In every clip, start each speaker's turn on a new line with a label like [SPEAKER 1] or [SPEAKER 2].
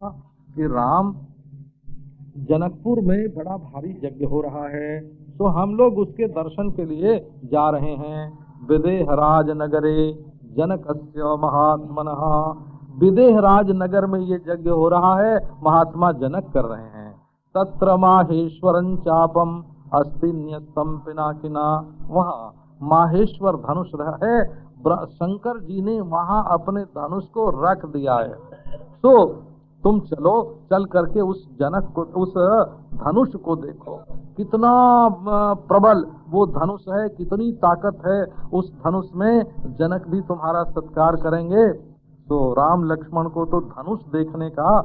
[SPEAKER 1] कि राम जनकपुर में बड़ा भारी यज्ञ हो रहा है, तो हम लोग उसके दर्शन के लिए जा रहे हैं। विदेहराज नगरे जनकस्य महात्मनः, विदेहराज नगर में ये यज्ञ हो रहा है, महात्मा जनक कर रहे हैं। तत्र माहेश्वरं चापम अस्ति न्यस्तम पिनाकिना, वहाँ माहेश्वर धनुष है, शंकर जी ने वहाँ अपने धनुष को रख दिया है। तो तुम चलो, चल करके उस जनक को, उस धनुष को देखो, कितना प्रबल वो धनुष है, कितनी ताकत है उस धनुष में, जनक भी तुम्हारा सत्कार करेंगे। तो राम लक्ष्मण को तो धनुष देखने का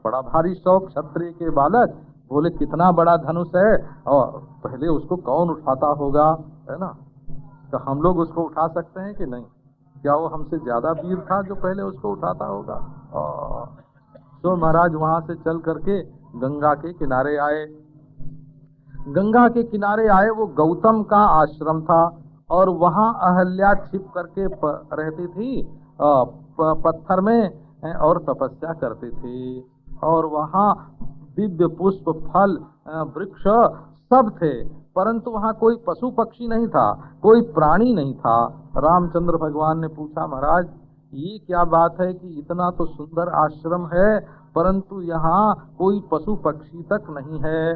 [SPEAKER 1] बड़ा भारी शौक, क्षत्रिय के बालक बोले कितना बड़ा धनुष है, और पहले उसको कौन उठाता होगा, है ना। तो हम लोग उसको उठा सकते हैं कि नहीं? क्या वो हमसे ज्यादा वीर था जो पहले उसको उठाता होगा? तो महाराज वहां से चल करके गंगा के किनारे आए। गंगा के किनारे आए, वो गौतम का आश्रम था, और वहां अहल्या छिप करके रहती थी पत्थर में, और तपस्या करती थी। और वहां दिव्य पुष्प फल वृक्ष सब थे, परंतु वहां कोई पशु पक्षी नहीं था, कोई प्राणी नहीं था। रामचंद्र भगवान ने पूछा, महाराज ये क्या बात है कि इतना तो सुंदर आश्रम है, परंतु यहाँ कोई पशु पक्षी तक नहीं है,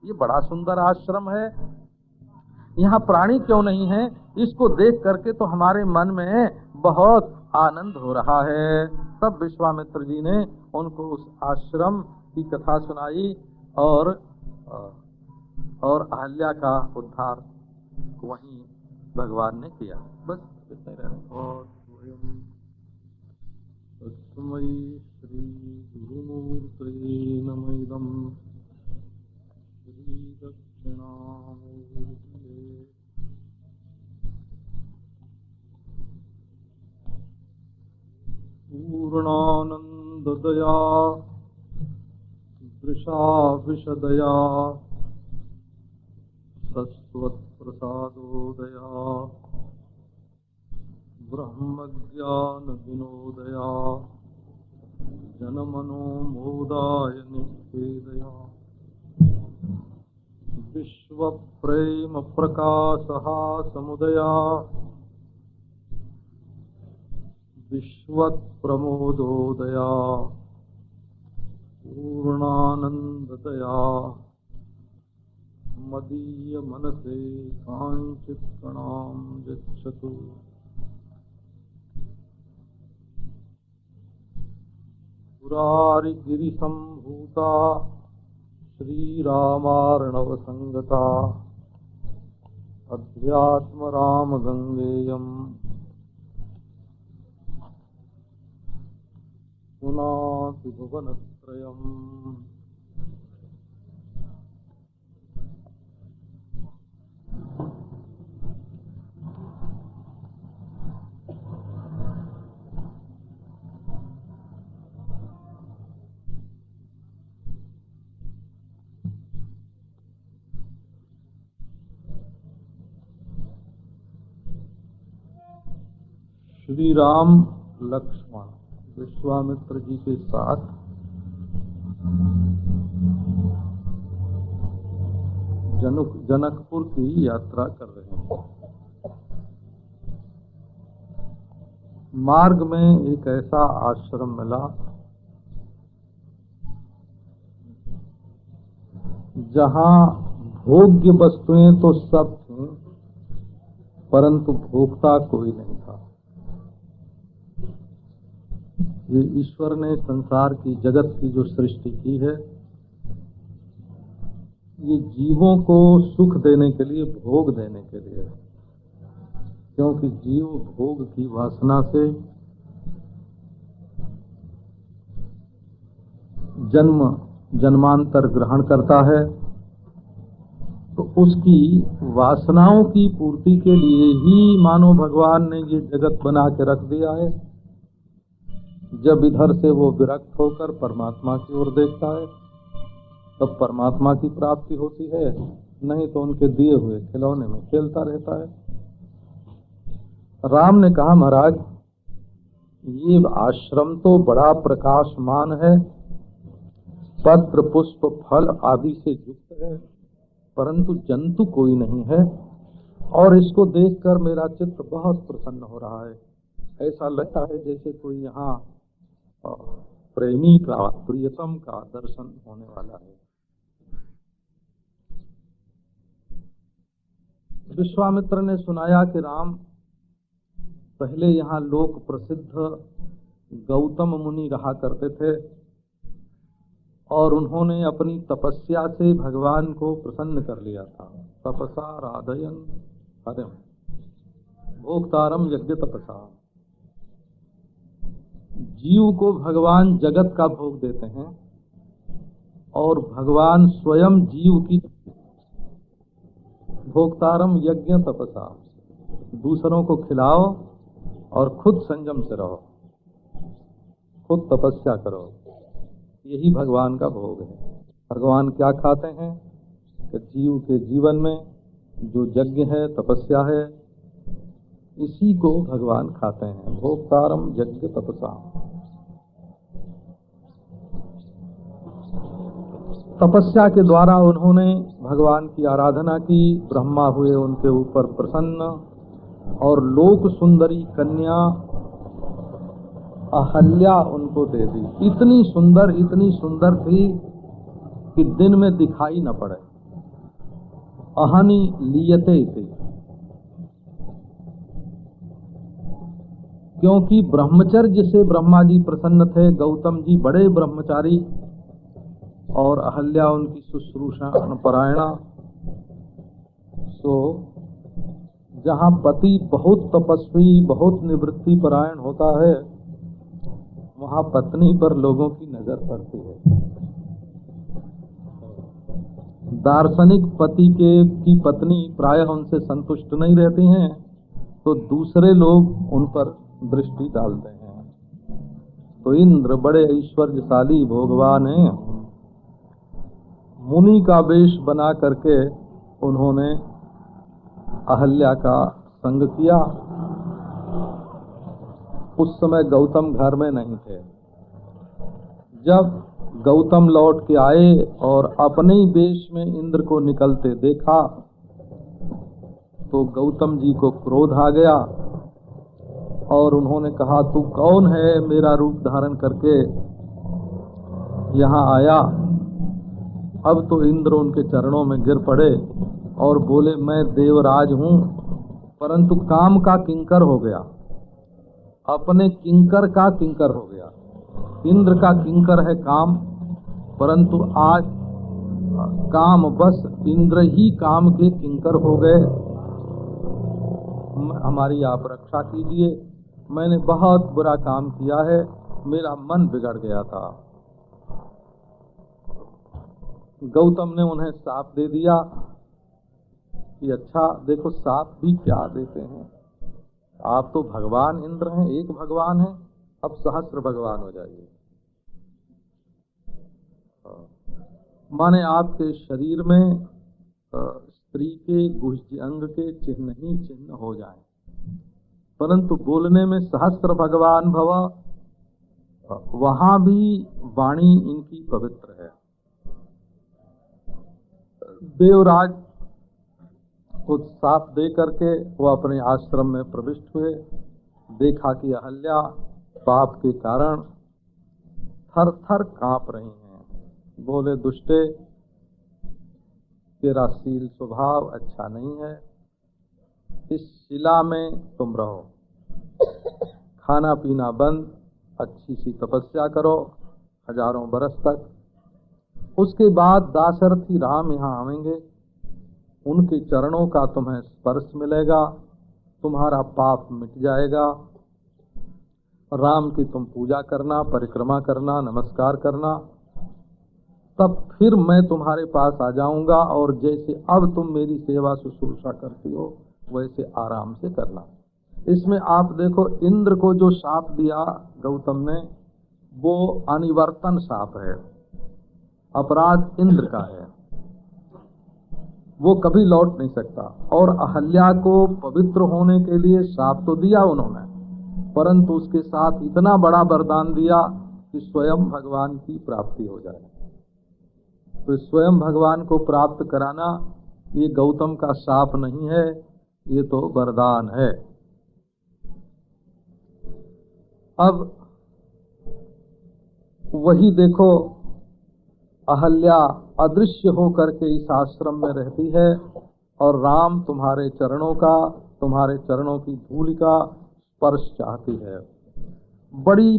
[SPEAKER 1] ये बड़ा सुंदर आश्रम है, यहाँ प्राणी क्यों नहीं है? इसको देख करके तो हमारे मन में बहुत आनंद हो रहा है। तब विश्वामित्र जी ने उनको उस आश्रम की कथा सुनाई, और अहल्या का उद्धार वहीं भगवान ने किया। बस इतना ही रहने। और तस्मै श्री गुरुमूर्ते नमः। श्री दक्षिणामूर्ते पूर्णानंददया दृशा विशदया सत्वत्प्रसादोदया ब्रह्मज्ञान विनोदया जनमनोमोदाय निषेदया विश्वप्रेम प्रकाशः समुदया विश्वप्रमोदोदया पूर्णानंददया मदीय मनसे कांचित् कणां यच्छतु। पुरारिगिरिसम्भूता श्रीरामार्णवसंगता अध्यात्मरामगंगेयम् पुनाति भुवनत्रयम्। श्री राम लक्ष्मण विश्वामित्र जी के साथ जनकपुर की यात्रा कर रहे हैं। मार्ग में एक ऐसा आश्रम मिला जहाँ भोग्य वस्तुएं तो सब थीं, परंतु भोक्ता कोई नहीं था। ये ईश्वर ने संसार की, जगत की जो सृष्टि की है, ये जीवों को सुख देने के लिए, भोग देने के लिए, क्योंकि जीव भोग की वासना से जन्मांतर ग्रहण करता है, तो उसकी वासनाओं की पूर्ति के लिए ही मानो भगवान ने ये जगत बना के रख दिया है। जब इधर से वो विरक्त होकर परमात्मा की ओर देखता है, तब परमात्मा की प्राप्ति होती है, नहीं तो उनके दिए हुए खिलौने में खेलता रहता है। राम ने कहा, महाराज ये आश्रम तो बड़ा प्रकाशमान है, पत्र पुष्प फल आदि से युक्त है, परंतु जंतु कोई नहीं है, और इसको देखकर मेरा चित्त बहुत प्रसन्न हो रहा है। ऐसा लगता है जैसे कोई यहाँ प्रेमी का, प्रियतम का दर्शन होने वाला है। विश्वामित्र ने सुनाया कि राम, पहले यहाँ लोक प्रसिद्ध गौतम मुनि रहा करते थे, और उन्होंने अपनी तपस्या से भगवान को प्रसन्न कर लिया था। तपसा राधयन हरिम भोक्तारम यज्ञ तपसा। जीव को भगवान जगत का भोग देते हैं, और भगवान स्वयं जीव की भोक्तारम यज्ञ तपसा। दूसरों को खिलाओ और खुद संयम से रहो, खुद तपस्या करो, यही भगवान का भोग है। भगवान क्या खाते हैं कि जीव के जीवन में जो यज्ञ है, तपस्या है, इसी को भगवान खाते हैं। भोक्तारम यज्ञ तपसा। तपस्या के द्वारा उन्होंने भगवान की आराधना की, ब्रह्मा हुए उनके ऊपर प्रसन्न, और लोक सुंदरी कन्या अहल्या उनको दे दी। इतनी सुंदर थी कि दिन में दिखाई न पड़े। अहनी लियते थे, क्योंकि ब्रह्मचर्य से ब्रह्मा जी प्रसन्न थे। गौतम जी बड़े ब्रह्मचारी, और अहल्या उनकी शुश्रूषा परायणा। तो जहाँ पति बहुत तपस्वी, बहुत निवृत्ति परायण होता है, वहाँ पत्नी पर लोगों की नजर पड़ती है। दार्शनिक पति की पत्नी प्रायः उनसे संतुष्ट नहीं रहती हैं, तो दूसरे लोग उन पर दृष्टि डालते हैं। तो इंद्र बड़े ऐश्वर्यशाली भोगवान हैं। मुनि का वेश बना करके उन्होंने अहल्या का संग किया। उस समय गौतम घर में नहीं थे। जब गौतम लौट के आए और अपने ही वेश में इंद्र को निकलते देखा, तो गौतम जी को क्रोध आ गया, और उन्होंने कहा, तू कौन है, मेरा रूप धारण करके यहाँ आया। अब तो इंद्र उनके चरणों में गिर पड़े और बोले, मैं देवराज हूँ, परंतु काम का किंकर हो गया, अपने किंकर का किंकर हो गया। इंद्र का किंकर है काम, परंतु आज काम बस इंद्र ही काम के किंकर हो गए। हमारी आप रक्षा कीजिए, मैंने बहुत बुरा काम किया है, मेरा मन बिगड़ गया था। गौतम ने उन्हें शाप दे दिया कि अच्छा देखो, शाप भी क्या देते हैं, आप तो भगवान इंद्र हैं, एक भगवान है, अब सहस्त्र भगवान हो जाइए। माने आपके शरीर में स्त्री के गुह्य अंग के चिन्ह ही चिन्ह हो जाए, परंतु बोलने में सहस्त्र भगवान भव, वहां भी वाणी इनकी पवित्र है। देवराज को साप दे करके वो अपने आश्रम में प्रविष्ट हुए। देखा कि अहल्या पाप के कारण थर थर कांप रही हैं। बोले, दुष्टे, तेरा शील स्वभाव अच्छा नहीं है, इस शिला में तुम रहो, खाना पीना बंद, अच्छी सी तपस्या करो हजारों बरस तक। उसके बाद दाशरथी राम यहाँ आवेंगे, उनके चरणों का तुम्हें स्पर्श मिलेगा, तुम्हारा पाप मिट जाएगा। राम की तुम पूजा करना, परिक्रमा करना, नमस्कार करना, तब फिर मैं तुम्हारे पास आ जाऊंगा, और जैसे अब तुम मेरी सेवा शुश्रूषा करती हो वैसे आराम से करना। इसमें आप देखो, इंद्र को जो शाप दिया गौतम ने, वो अनिवर्तन शाप है, अपराध इंद्र का है, वो कभी लौट नहीं सकता। और अहल्या को पवित्र होने के लिए शाप तो दिया उन्होंने, परंतु उसके साथ इतना बड़ा वरदान दिया कि स्वयं भगवान की प्राप्ति हो जाए। तो स्वयं भगवान को प्राप्त कराना ये गौतम का शाप नहीं है, ये तो वरदान है। अब वही देखो, अहल्या अदृश्य होकर के इस आश्रम में रहती है और राम तुम्हारे चरणों की धूलि का स्पर्श चाहती है। बड़ी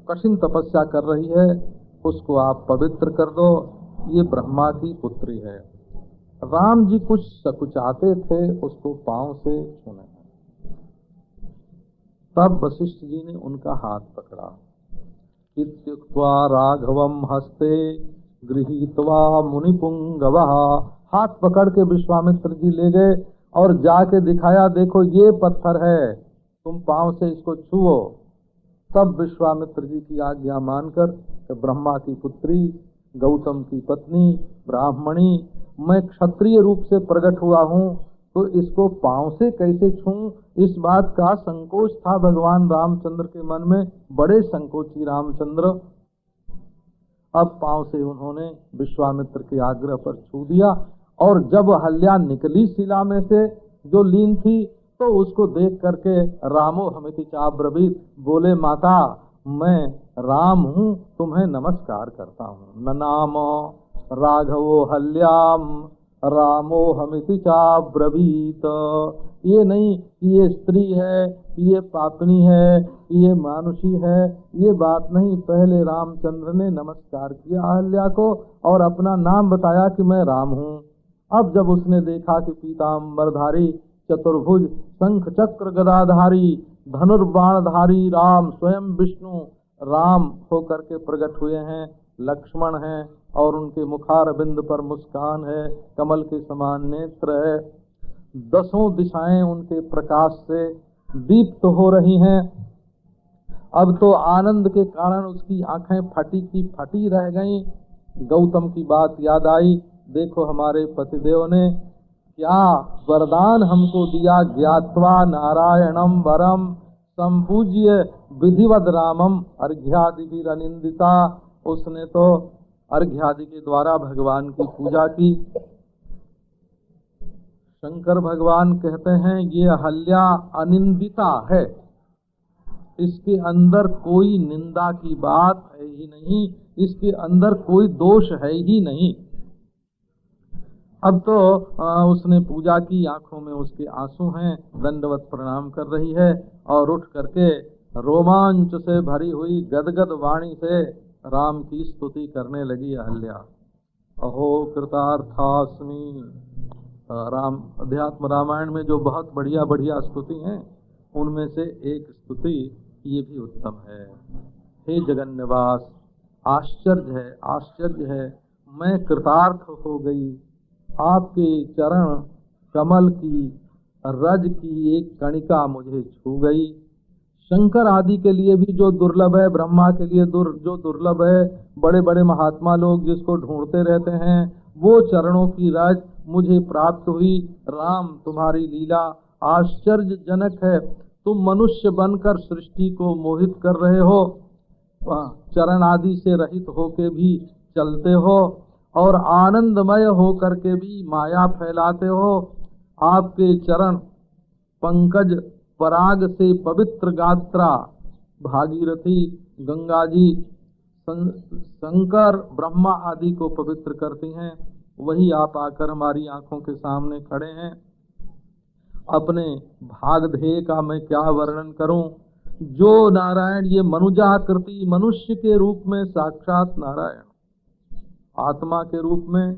[SPEAKER 1] कठिन तपस्या कर रही है, उसको आप पवित्र कर दो। ये ब्रह्मा की पुत्री है। राम जी कुछ सकुचाते थे, उसको पांव से छूने। तब वशिष्ठ जी ने उनका हाथ पकड़ा। इत्युक्त्वा राघवम हस्ते गृहीत्वा मुनिपुंगवः। हाथ पकड़ के विश्वामित्र जी ले गए और जाके दिखाया, देखो ये पत्थर है, तुम पांव से इसको छुओ। तब विश्वामित्र जी की आज्ञा मानकर ब्रह्मा की पुत्री, गौतम की पत्नी, ब्राह्मणी, मैं क्षत्रिय रूप से प्रकट हुआ हूँ, तो इसको पांव से कैसे छूं, इस बात का संकोच था भगवान रामचंद्र के मन में। बड़े संकोची रामचंद्र। अब पांव से उन्होंने विश्वामित्र के आग्रह पर छू दिया। और जब अहल्या निकली शिला में से जो लीन थी, तो उसको देख करके रामो हमिति चाब्रवीत, बोले माता मैं राम हूँ, तुम्हें नमस्कार करता हूँ। ननामो राघवो हल्याम रामो हमिति चाब्रवीत। ये नहीं कि ये स्त्री है, ये पापनी है, ये मानुषी है, ये बात नहीं। पहले रामचंद्र ने नमस्कार किया अहल्या को और अपना नाम बताया कि मैं राम हूँ। अब जब उसने देखा कि पीताम्बरधारी, चतुर्भुज, शंख चक्र गदाधारी, धनुर्बाणधारी राम स्वयं विष्णु राम होकर के प्रकट हुए हैं, लक्ष्मण हैं और उनके मुखार बिंद पर मुस्कान है, कमल के समान नेत्र है, 10 दिशाएं उनके प्रकाश से दीप्त हो रही हैं। अब तो आनंद के कारण उसकी आंखें फटी की फटी रह गईं। गौतम की बात याद आई, देखो हमारे पतिदेव ने क्या वरदान हमको दिया, ज्ञात्वा नारायणम वरम संपूज्य विधिवद रामम अर्घ्यादिभिरनिंदिता। उसने तो अर्घ्यादि के द्वारा भगवान की पूजा की। शंकर भगवान कहते हैं ये अहल्या अनिंदिता है, इसके अंदर कोई निंदा की बात है ही नहीं, इसके अंदर कोई दोष है ही नहीं। अब तो उसने पूजा की, आंखों में उसके आंसू हैं, दंडवत प्रणाम कर रही है और उठ करके रोमांच से भरी हुई गदगद वाणी से राम की स्तुति करने लगी अहल्या। अहो कृतार्थास्मि। राम अध्यात्म रामायण में जो बहुत बढ़िया बढ़िया स्तुति हैं, उनमें से एक स्तुति ये भी उत्तम है। हे जगन्निवास, आश्चर्य है, मैं कृतार्थ हो गई। आपके चरण कमल की रज की एक कणिका मुझे छू गई। शंकर आदि के लिए भी जो दुर्लभ है, ब्रह्मा के लिए जो दुर्लभ है, बड़े बड़े महात्मा लोग जिसको ढूंढते रहते हैं, वो चरणों की रज मुझे प्राप्त हुई। राम तुम्हारी लीला आश्चर्यजनक है। तुम मनुष्य बनकर सृष्टि को मोहित कर रहे हो, चरण आदि से रहित होके भी चलते हो और आनंदमय होकर के भी माया फैलाते हो। आपके चरण पंकज पराग से पवित्र गात्रा भागीरथी, गंगा जी, शंकर, ब्रह्मा आदि को पवित्र करती हैं। वही आप आकर हमारी आंखों के सामने खड़े हैं। अपने भागधेय का मैं क्या वर्णन करूं। जो नारायण ये मनुजाकृति, मनुष्य के रूप में साक्षात नारायण, आत्मा के रूप में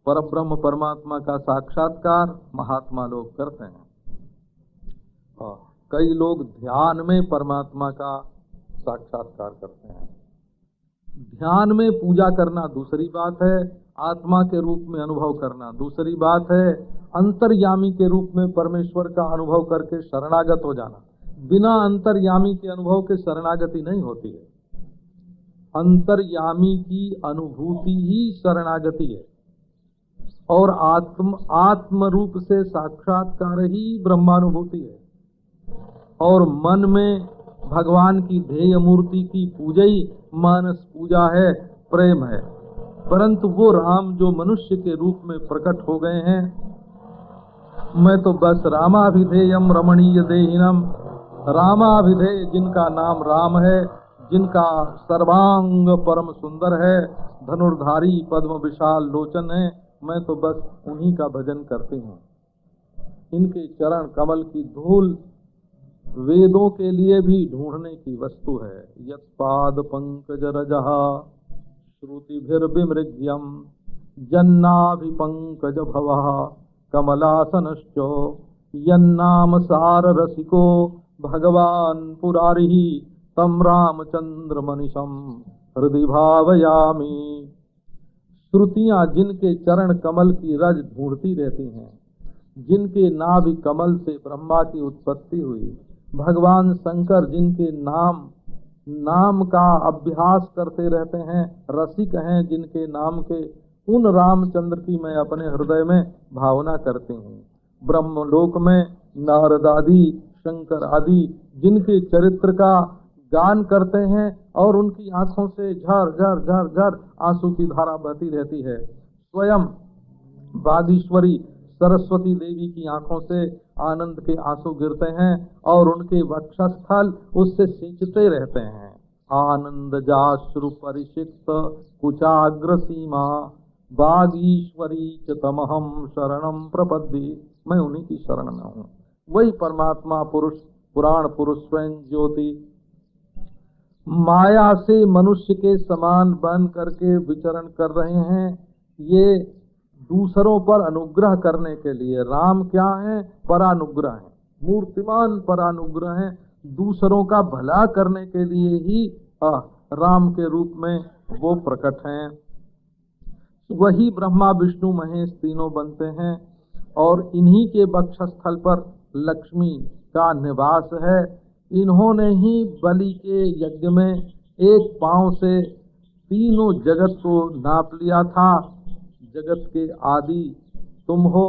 [SPEAKER 1] परब्रह्म परमात्मा का साक्षात्कार महात्मा लोग करते हैं। कई लोग ध्यान में परमात्मा का साक्षात्कार करते हैं। ध्यान में पूजा करना दूसरी बात है, आत्मा के रूप में अनुभव करना दूसरी बात है। अंतर्यामी के रूप में परमेश्वर का अनुभव करके शरणागत हो जाना, बिना अंतर्यामी के अनुभव के शरणागति नहीं होती है। अंतर्यामी की अनुभूति ही शरणागति है और आत्म रूप से साक्षात्कार ही ब्रह्मानुभूति है। और मन में भगवान की ध्येय मूर्ति की पूजा ही मानस पूजा है, प्रेम है। परंतु वो राम जो मनुष्य के रूप में प्रकट हो गए हैं, मैं तो बस रामाभिधेयम रमणीय देहिनम, रामाभिधेय जिनका नाम राम है, जिनका सर्वांग परम सुंदर है, धनुर्धारी पद्म विशाल लोचन है, मैं तो बस उन्हीं का भजन करती हूँ। इनके चरण कमल की धूल वेदों के लिए भी ढूंढने की वस्तु है। यत्पाद पंकज रजः श्रुतिभिर्विमृग्यं जन्नाभि पंकज भवः कमलासनश्च यन्नाम सार रसिको भगवान पुरारिः तम रामचंद्र मनीषम हृदय भावयामि। श्रुतियां जिनके चरण कमल की रज ढूंढती रहती हैं, जिनके नाभि कमल से ब्रह्मा की उत्पत्ति हुई, भगवान शंकर जिनके नाम का अभ्यास करते रहते हैं, रसिक हैं जिनके नाम के, उन रामचंद्र की मैं अपने हृदय में भावना करती हूँ। ब्रह्मलोक में नारद आदि शंकर आदि जिनके चरित्र का गान करते हैं और उनकी आंखों से झर झर झर झर आंसू की धारा बहती रहती है। स्वयं बागीश्वरी सरस्वती देवी की आंखों से आनंद के आंसू गिरते हैं और उनके वक्षस्थल उससे सिंचते रहते हैं। आनंद जाश्रु परिषिक्त कुचाग्र सीमा बागीश्वरी च तमहम शरणम प्रपद्ये। मैं उन्हीं की शरण में हूँ। वही परमात्मा पुरुष, पुराण पुरुष स्वयं ज्योति माया से मनुष्य के समान बन करके विचरण कर रहे हैं। ये दूसरों पर अनुग्रह करने के लिए। राम क्या है? परानुग्रह है, मूर्तिमान परानुग्रह है। दूसरों का भला करने के लिए ही राम के रूप में वो प्रकट हैं। वही ब्रह्मा विष्णु महेश तीनों बनते हैं और इन्हीं के वक्षस्थल पर लक्ष्मी का निवास है। इन्होंने ही बलि के यज्ञ में एक पांव से तीनों जगत को नाप लिया था। जगत के आदि तुम हो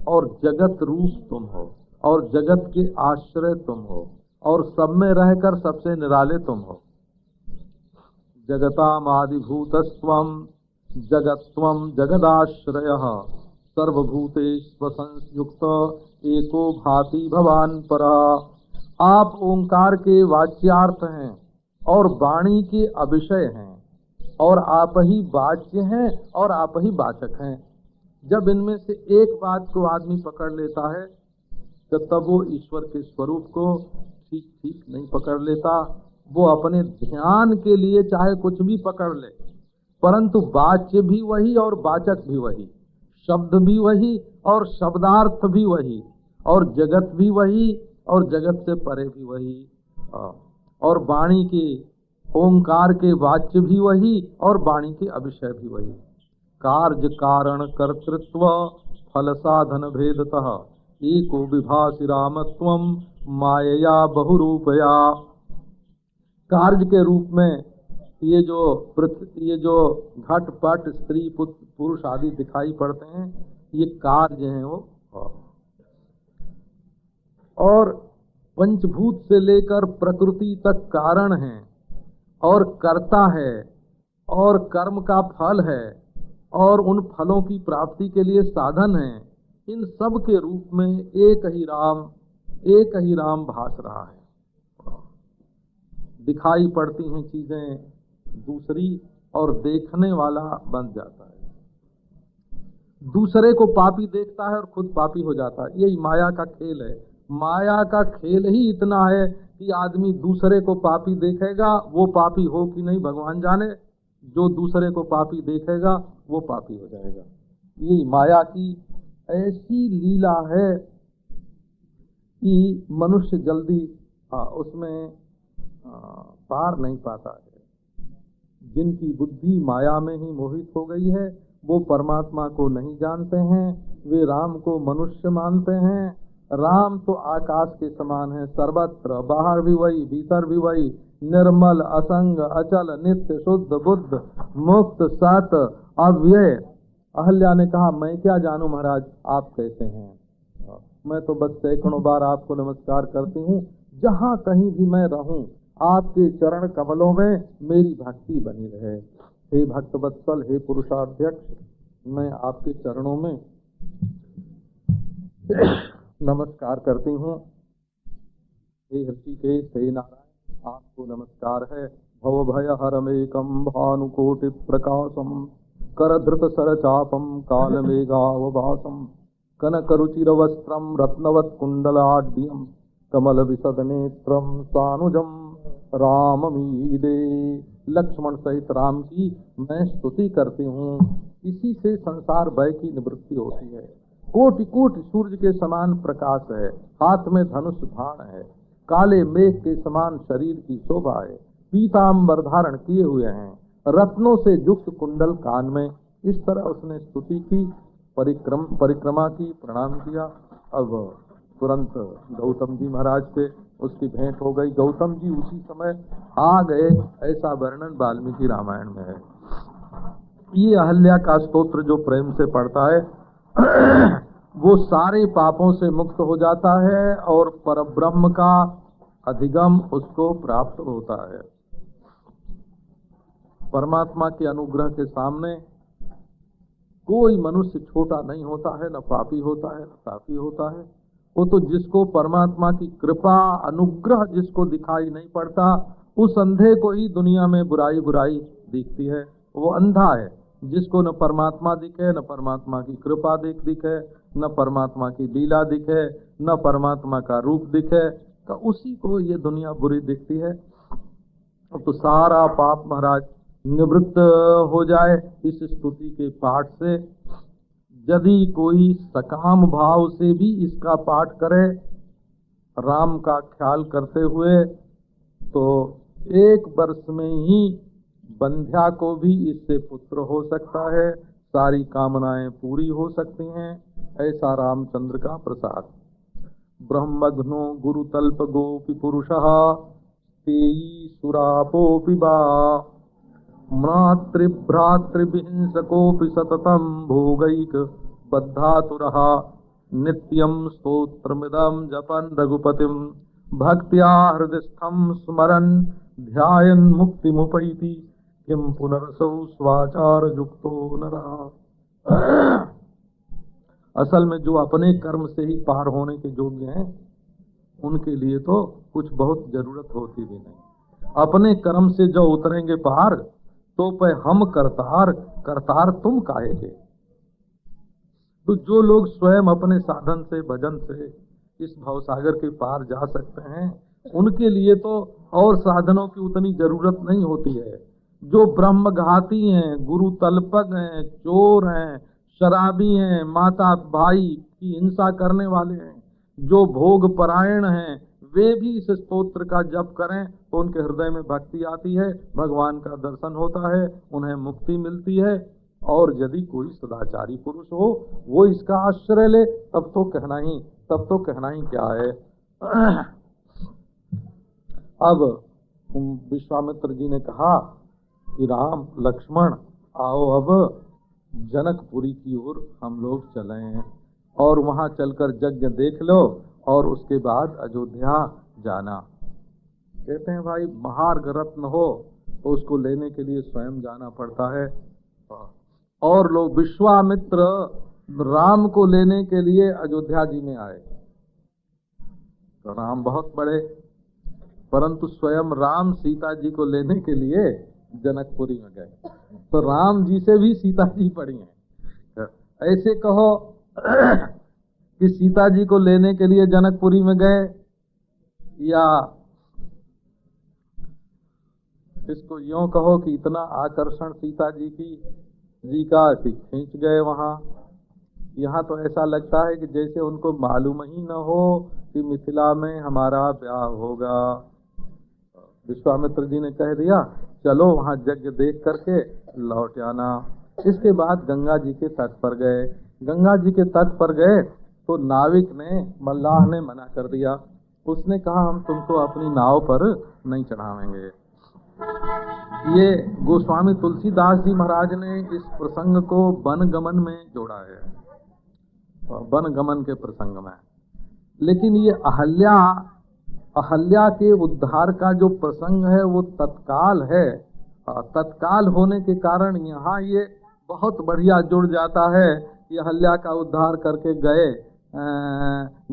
[SPEAKER 1] और जगत रूप तुम हो और जगत के आश्रय तुम हो और सब में रहकर सबसे निराले तुम हो। जगताम आदिभूतस्त्वम जगत्वम जगदाश्रयः सर्वभूतेष्व संयुक्त एको भाति भवान परः। आप ओंकार के वाच्यार्थ हैं और वाणी के अविषय हैं और आप ही वाच्य हैं और आप ही वाचक हैं। जब इनमें से एक बात को आदमी पकड़ लेता है तो तब वो ईश्वर के स्वरूप को ठीक ठीक नहीं पकड़ लेता। वो अपने ध्यान के लिए चाहे कुछ भी पकड़ ले, परंतु वाच्य भी वही और वाचक भी वही, शब्द भी वही और शब्दार्थ भी वही, और जगत भी वही और जगत से परे भी वही, और वाणी के ओंकार के वाच्य भी वही और वाणी के अविषय भी वही। कार्य कारण कर्तृत्व फल साधन भेदतः एको विभासि रामत्वम मायया बहुरूपया। कार्य के रूप में ये जो घट पट स्त्री पुरुष आदि दिखाई पड़ते हैं, ये कार्य हैं वो, और पंचभूत से लेकर प्रकृति तक कारण है और कर्ता है और कर्म का फल है और उन फलों की प्राप्ति के लिए साधन है। इन सब के रूप में एक ही राम भास रहा है। दिखाई पड़ती हैं चीजें दूसरी और देखने वाला बन जाता है। दूसरे को पापी देखता है और खुद पापी हो जाता है। यही माया का खेल है। माया का खेल ही इतना है कि आदमी दूसरे को पापी देखेगा, वो पापी हो कि नहीं भगवान जाने। जो दूसरे को पापी देखेगा वो पापी हो जाएगा। यही माया की ऐसी लीला है कि मनुष्य जल्दी उसमें पार नहीं पाता है। जिनकी बुद्धि माया में ही मोहित हो गई है वो परमात्मा को नहीं जानते हैं, वे राम को मनुष्य मानते हैं। राम तो आकाश के समान है, सर्वत्र, बाहर भी वही भीतर भी वही, निर्मल असंग अचल नित्य शुद्ध बुद्ध मुक्त सत अव्यय। अहल्या ने कहा मैं क्या जानूं महाराज आप कैसे हैं, मैं तो बस सैकड़ों बार आपको नमस्कार करती हूँ। जहाँ कहीं भी मैं रहूं आपके चरण कमलों में मेरी भक्ति बनी रहे। हे भक्तवत्सल, हे पुरुषाध्यक्ष, मैं आपके चरणों में नमस्कार करती हूँ। हे ऋषिकेश, हे नारायण, आपको नमस्कार है। भव भय हरमेकम भानुकोटि प्रकाशम करधृत सरचापम कालमेघावभासम कनकरुचिर वस्त्रम रत्नवत् कुंडलाढ्यम कमल विशद नेत्रम सानुजम राममीदे। लक्ष्मण सहित राम की मैं स्तुति करती हूँ। इसी से संसार भय की निवृत्ति होती है। कोटि कोटि सूर्य के समान प्रकाश है, हाथ में धनुष बाण है, काले मेघ के समान शरीर की शोभा है, पीतांबर धारण किए हुए हैं, रत्नों से युक्त कुंडल कान में। इस तरह उसने स्तुति की, परिक्रमा की, प्रणाम किया। अब तुरंत गौतम जी महाराज से उसकी भेंट हो गई। गौतम जी उसी समय आ गए, ऐसा वर्णन वाल्मीकि रामायण में है। ये अहल्या का स्तोत्र जो प्रेम से पढ़ता है वो सारे पापों से मुक्त हो जाता है और परब्रह्म का अधिगम उसको प्राप्त होता है। परमात्मा के अनुग्रह के सामने कोई मनुष्य छोटा नहीं होता है, न पापी होता है, न तापी होता है। वो तो जिसको परमात्मा की कृपा अनुग्रह जिसको दिखाई नहीं पड़ता, उस अंधे को ही दुनिया में बुराई बुराई दिखती है। वो अंधा है जिसको न परमात्मा दिखे, न परमात्मा की कृपा दिखे, न परमात्मा की लीला दिखे, न परमात्मा का रूप दिखे, तो उसी को ये दुनिया बुरी दिखती है। तो सारा पाप महाराज निवृत्त हो जाए इस स्तुति के पाठ से। यदि कोई सकाम भाव से भी इसका पाठ करे, राम का ख्याल करते हुए, तो 1 वर्ष में ही बंध्या को भी इससे पुत्र हो सकता है, सारी कामनाएं पूरी हो सकती हैं। ऐसा रामचंद्र का प्रसाद। ब्रह्मघ्नो गुरुतल्प गोपी पुरुषः तेयी सुरापोपि बा मातृभ्रातृभिहिंसकोऽपि सततं भोगैक बद्धातुरः नित्यं स्तोत्रमिदं जपन् रघुपतिं भक्त्या हृदयस्थं स्मरन् ध्यायन् मुक्तिमुपैति किं पुनरसौ स्वाचार युक्तो नरः। असल में जो अपने कर्म से ही पार होने के योग्य हैं, उनके लिए तो कुछ बहुत जरूरत होती भी नहीं। अपने कर्म से जो उतरेंगे पार, तो पे हम करतार, करतार तुम काहे के। तो जो लोग स्वयं अपने साधन से, भजन से इस भवसागर के पार जा सकते हैं, उनके लिए तो और साधनों की उतनी जरूरत नहीं होती है। जो ब्रह्मघाती हैं, गुरु तल्पक हैं, चोर हैं, शराबी हैं, माता भाई की हिंसा करने वाले हैं, जो भोग परायण हैं, वे भी इस स्तोत्र का जप करें तो उनके हृदय में भक्ति आती है, भगवान का दर्शन होता है, उन्हें मुक्ति मिलती है। और यदि कोई सदाचारी पुरुष हो, वो इसका आश्रय ले, तब तो कहना ही क्या है। अब विश्वामित्र जी ने कहा कि राम लक्ष्मण आओ, अब जनकपुरी की ओर हम लोग चलें और वहां चलकर यज्ञ देख लो और उसके बाद अयोध्या जाना। कहते हैं भाई महार्घ रत्न हो तो उसको लेने के लिए स्वयं जाना पड़ता है। और लोग विश्वामित्र राम को लेने के लिए अयोध्या जी में आए। तो राम बहुत बड़े, परंतु स्वयं राम सीता जी को लेने के लिए जनकपुरी में गए। तो राम जी से भी सीता जी पड़ी हैं। ऐसे कहो कि सीता जी को लेने के लिए जनकपुरी में गए, या इसको यूं कहो कि इतना आकर्षण सीता जी का कि खींच गए वहां। यहाँ तो ऐसा लगता है कि जैसे उनको मालूम ही न हो कि मिथिला में हमारा ब्याह होगा। विश्वामित्र जी ने कह दिया चलो वहां यज्ञ देख करके लौट आना। इसके बाद गंगा जी के तट पर गए। गंगा जी के तट पर गए तो नाविक ने, मल्लाह ने मना कर दिया। उसने कहा हम तुमको अपनी नाव पर नहीं चढ़ावेंगे। ये गोस्वामी तुलसीदास जी महाराज ने इस प्रसंग को वनगमन में जोड़ा है, वनगमन के प्रसंग में। लेकिन ये अहल्या के उद्धार का जो प्रसंग है वो तत्काल है, तत्काल होने के कारण यहाँ ये बहुत बढ़िया जुड़ जाता है कि अहल्या का उद्धार करके गए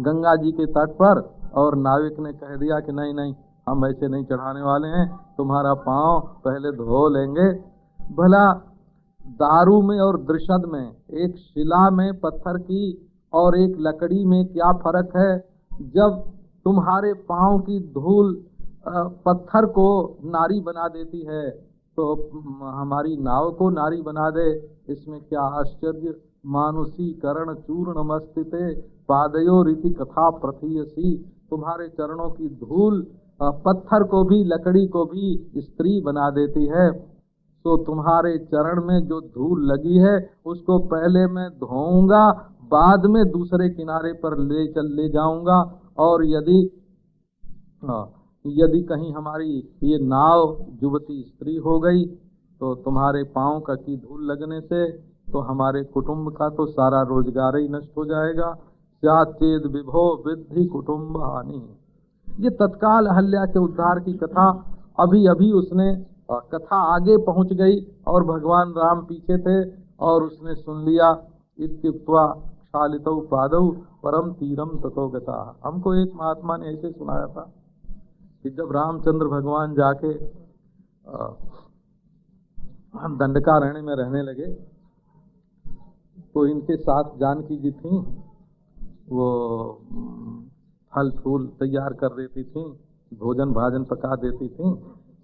[SPEAKER 1] गंगा जी के तट पर, और नाविक ने कह दिया कि नहीं नहीं, हम ऐसे नहीं चढ़ाने वाले हैं, तुम्हारा पांव पहले धो लेंगे। भला दारू में और दृषद में, एक शिला में पत्थर की और एक लकड़ी में क्या फर्क है? जब तुम्हारे पांव की धूल पत्थर को नारी बना देती है, तो हमारी नाव को नारी बना दे, इसमें क्या आश्चर्य। मानुषी करण चूर्ण मस्तिते पादयो रीति कथा प्रथीयसी। तुम्हारे चरणों की धूल पत्थर को भी, लकड़ी को भी स्त्री बना देती है। तो तुम्हारे चरण में जो धूल लगी है उसको पहले मैं धोऊंगा, बाद में दूसरे किनारे पर ले जाऊंगा। और यदि कहीं हमारी ये नाव युवती स्त्री हो गई तो तुम्हारे पांव का की धूल लगने से तो हमारे कुटुंब का तो सारा रोजगार ही नष्ट हो जाएगा। स्याच्चेद विभो विद्धि कुटुंब हानि। ये तत्काल अहल्या के उद्धार की कथा अभी अभी उसने कथा आगे पहुंच गई और भगवान राम पीछे थे और उसने सुन लिया। इत्युक्त्वा क्षालितौ पादौ परम तीरम ततो गता। हमको एक महात्मा ने ऐसे सुनाया था कि जब रामचंद्र भगवान जाके दंडकारण्य में रहने लगे तो इनके साथ जानकी जी थी, वो फल फूल तैयार कर देती थी, भोजन भाजन पका देती थी,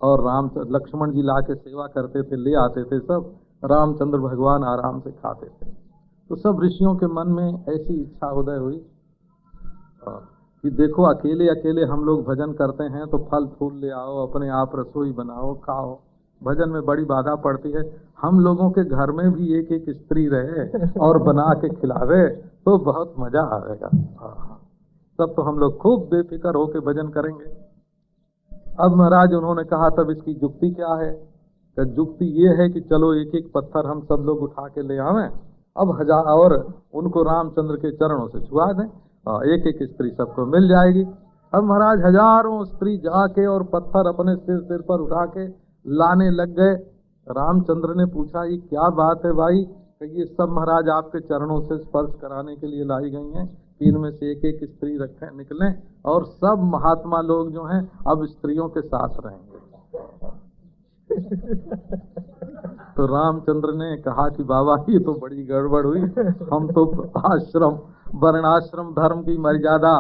[SPEAKER 1] और लक्ष्मण जी ला के सेवा करते थे, ले आते थे सब। रामचंद्र भगवान आराम से खाते थे। तो सब ऋषियों के मन में ऐसी इच्छा उदय हुई कि देखो अकेले अकेले हम लोग भजन करते हैं तो फल फूल ले आओ, अपने आप रसोई बनाओ, खाओ। भजन में बड़ी बाधा पड़ती है। हम लोगों के घर में भी एक एक स्त्री रहे और बना के खिलावे तो बहुत मजा आएगा। तब तो हम लोग खूब बेफिक्र होके भजन करेंगे। अब महाराज उन्होंने कहा तब इसकी युक्ति क्या है? तो युक्ति ये है कि चलो एक एक पत्थर हम सब लोग उठा के ले आवें, अब हजार और उनको रामचंद्र के चरणों से छुआ दें, एक एक स्त्री सबको मिल जाएगी। अब महाराज हजारों स्त्री जाके और पत्थर अपने सिर पर उठा के लाने लग गए। रामचंद्र ने पूछा ये क्या बात है भाई? ये सब महाराज आपके चरणों से स्पर्श कराने के लिए लाई गई हैं, इनमें से एक एक स्त्री रखें निकलें और सब महात्मा लोग जो हैं अब स्त्रियों के साथ रहेंगे। तो रामचंद्र ने कहा कि बाबा ये तो बड़ी गड़बड़ हुई, हम तो आश्रम वर्णाश्रम धर्म की मर्यादा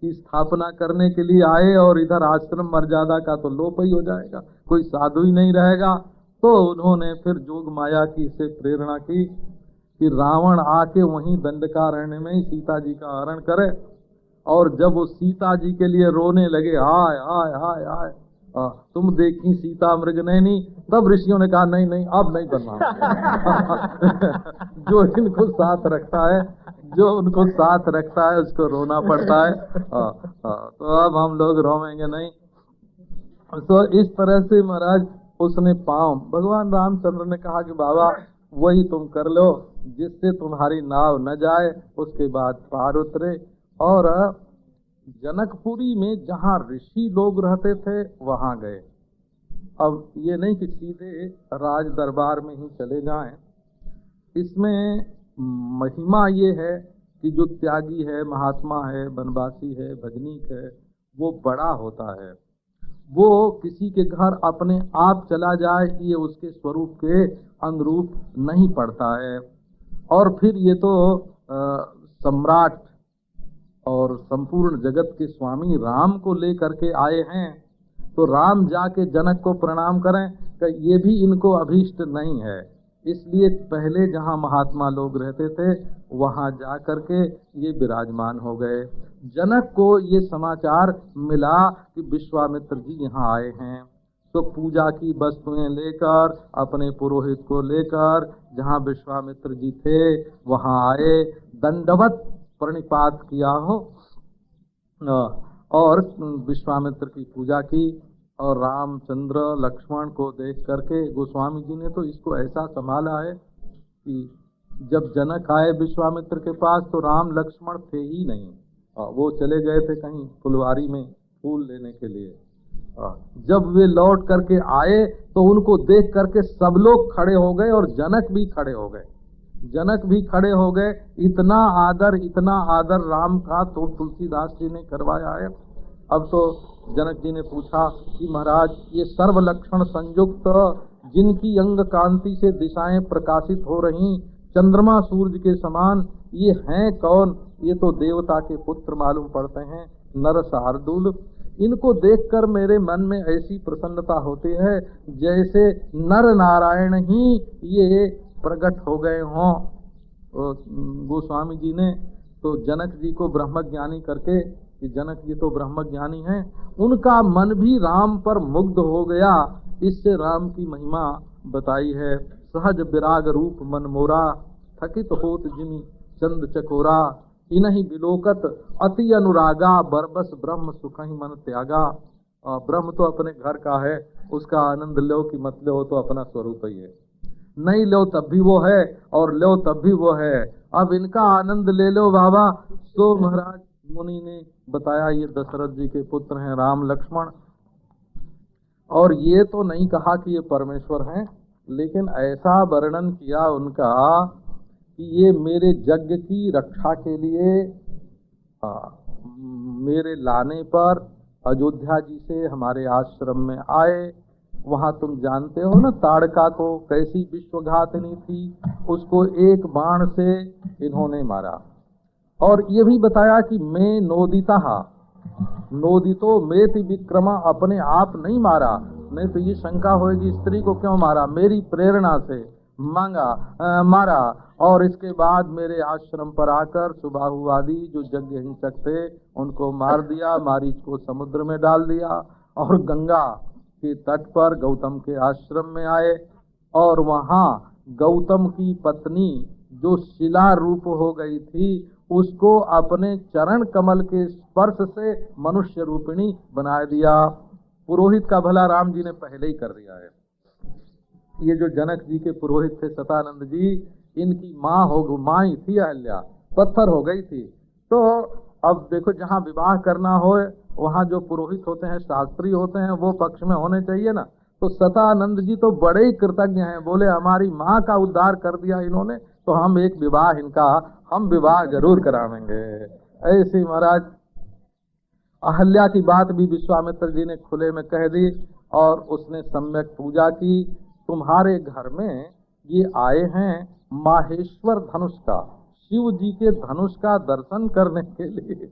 [SPEAKER 1] की स्थापना करने के लिए आए और इधर आश्रम मर्यादा का तो लोप ही हो जाएगा, कोई साधु ही नहीं रहेगा। तो उन्होंने फिर जोग माया की से प्रेरणा की कि रावण आके वहीं दंडकारण्य में ही सीता जी का हरण करे। और जब वो सीता जी के लिए रोने लगे, हाय हाय हाय हाय तुम देखी सीता मृगनयनी, तब ऋषियों ने कहा नहीं नहीं अब नहीं बनना। जो इनको साथ रखता है, जो उनको साथ रखता है उसको रोना पड़ता है। तो अब हम लोग रोवेंगे नहीं। तो इस तरह से महाराज उसने पांव, भगवान रामचंद्र ने कहा कि बाबा वही तुम कर लो जिससे तुम्हारी नाव न जाए। उसके बाद पार उतरे और जनकपुरी में जहाँ ऋषि लोग रहते थे वहां गए। अब ये नहीं कि सीधे राज दरबार में ही चले जाएं, इसमें महिमा ये है कि जो त्यागी है, महात्मा है, वनवासी है, भजनीक है, वो बड़ा होता है। वो किसी के घर अपने आप चला जाए ये उसके स्वरूप के अनुरूप नहीं पड़ता है। और फिर ये तो सम्राट और संपूर्ण जगत के स्वामी राम को लेकर के आए हैं, तो राम जाके जनक को प्रणाम करें कि ये भी इनको अभीष्ट नहीं है। इसलिए पहले जहाँ महात्मा लोग रहते थे वहाँ जा करके ये विराजमान हो गए। जनक को ये समाचार मिला कि विश्वामित्र जी यहाँ आए हैं, तो पूजा की वस्तुएं लेकर अपने पुरोहित को लेकर जहाँ विश्वामित्र जी थे वहाँ आए, दंडवत प्रणिपात किया हो और विश्वामित्र की पूजा की। और रामचंद्र लक्ष्मण को देख करके गोस्वामी जी ने तो इसको ऐसा संभाला है कि जब जनक आए विश्वामित्र के पास तो राम लक्ष्मण थे ही नहीं, वो चले गए थे कहीं फुलवारी में फूल लेने के लिए। जब वे लौट करके आए तो उनको देख करके सब लोग खड़े हो गए और जनक भी खड़े हो गए। जनक भी खड़े हो गए। इतना आदर राम का तो तुलसीदास जी ने करवाया है। अब तो जनक जी ने पूछा कि महाराज ये सर्व लक्षण संयुक्त जिनकी अंग कांति से दिशाएं प्रकाशित हो रही चंद्रमा सूरज के समान, ये हैं कौन? ये तो देवता के पुत्र मालूम पड़ते हैं, नर शार्दूल। इनको देखकर मेरे मन में ऐसी प्रसन्नता होती है जैसे नर नारायण ही ये प्रकट हो गए हों। गोस्वामी जी ने तो जनक जी को ब्रह्मज्ञानी करके, कि जनक जी तो ब्रह्मज्ञानी हैं, उनका मन भी राम पर मुग्ध हो गया। इससे राम की महिमा बताई है। सहज विराग रूप मन मोरा, थकित होत जिमि चंद चकोरा, इन्हीं बिलोकत अति अनुरागा, बरबस ब्रह्म सुख ही मन त्यागा। ब्रह्म तो अपने घर का है, उसका आनंद लो कि मत लो तो अपना स्वरूप ही है। नहीं लो तब भी वो है और लो तब भी वो है। अब इनका आनंद ले लो बाबा। तो महाराज मुनि ने बताया ये दशरथ जी के पुत्र हैं राम लक्ष्मण। और ये तो नहीं कहा कि ये परमेश्वर हैं, लेकिन ऐसा वर्णन किया उनका कि ये मेरे यज्ञ की रक्षा के लिए मेरे लाने पर अयोध्या जी से हमारे आश्रम में आए। वहाँ तुम जानते हो ना ताड़का को कैसी विश्वघातिनी थी, उसको एक बाण से इन्होंने मारा। और ये भी बताया कि मैं नोदिता नोदितो मेति विक्रमा, अपने आप नहीं मारा। नहीं तो ये शंका होगी स्त्री को क्यों मारा, मेरी प्रेरणा से मारा। और इसके बाद मेरे आश्रम पर आकर सुबाहुवादी जो यज्ञ हिंसक थे उनको मार दिया, मारीच को समुद्र में डाल दिया और गंगा के तट पर गौतम के आश्रम में आए। और वहाँ गौतम की पत्नी जो शिला रूप हो गई थी उसको अपने चरण कमल के स्पर्श से मनुष्य रूपिणी बना दिया। पुरोहित का भला राम जी ने पहले ही कर दिया है। ये जो जनक जी के पुरोहित थे सतानंद जी, इनकी माँ ही थी अहल्या, पत्थर हो गई थी। तो अब देखो जहाँ विवाह करना हो वहाँ जो पुरोहित होते हैं शास्त्री होते हैं वो पक्ष में होने चाहिए ना। तो सतानंद जी तो बड़े ही कृतज्ञ हैं, बोले हमारी माँ का उद्धार कर दिया इन्होंने, तो हम एक विवाह हम विवाह जरूर करावेंगे। ऐसी महाराज अहल्या की बात भी विश्वामित्र जी ने खुले में कह दी और उसने सम्यक पूजा की। तुम्हारे घर में ये आए हैं माहेश्वर धनुष का, शिव जी के धनुष का दर्शन करने के लिए।